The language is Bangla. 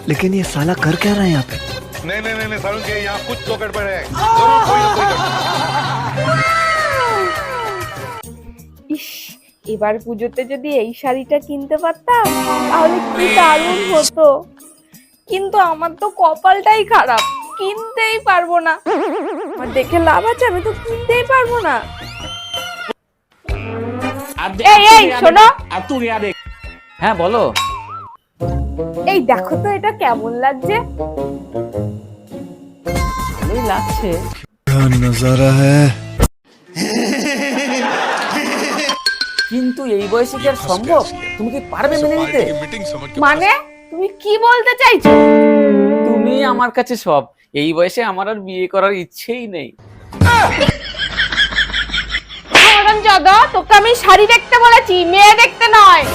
लेकिन ये साला कर क्या रहा है यहाँ पे? नहीं नहीं नहीं सारुण के यहाँ कुछ तो गड़बड़ है जरूर कोई ना कोई ইস, এবার পুজোতে যদি এই শাড়িটা কিনতে পারতাম তাহলে কি দারুণ হতো। কিন্তু আমার তো কপালটাই খারাপ, কিনতেই পারবো না। আমার দেখে লাভ আছে, আমি তো কিনতেই পারবো না। এই এই শোনো, হ্যাঁ বলো। এই দেখো তো এটা কেমন লাগছে। ভালোই লাগছে। क्या नजारा है। কিন্তু এই বয়সে কি আর সম্ভব? তুমি কি পারবে মেনে নিতে? মানে তুমি কি বলতে চাইছো? তুমি আমার কাছে সব। এই বয়সে আমার আর বিয়ে করার ইচ্ছেই নেই। তোকে আমি শাড়ি দেখতে বলেছি, মেয়ে দেখতে নয়।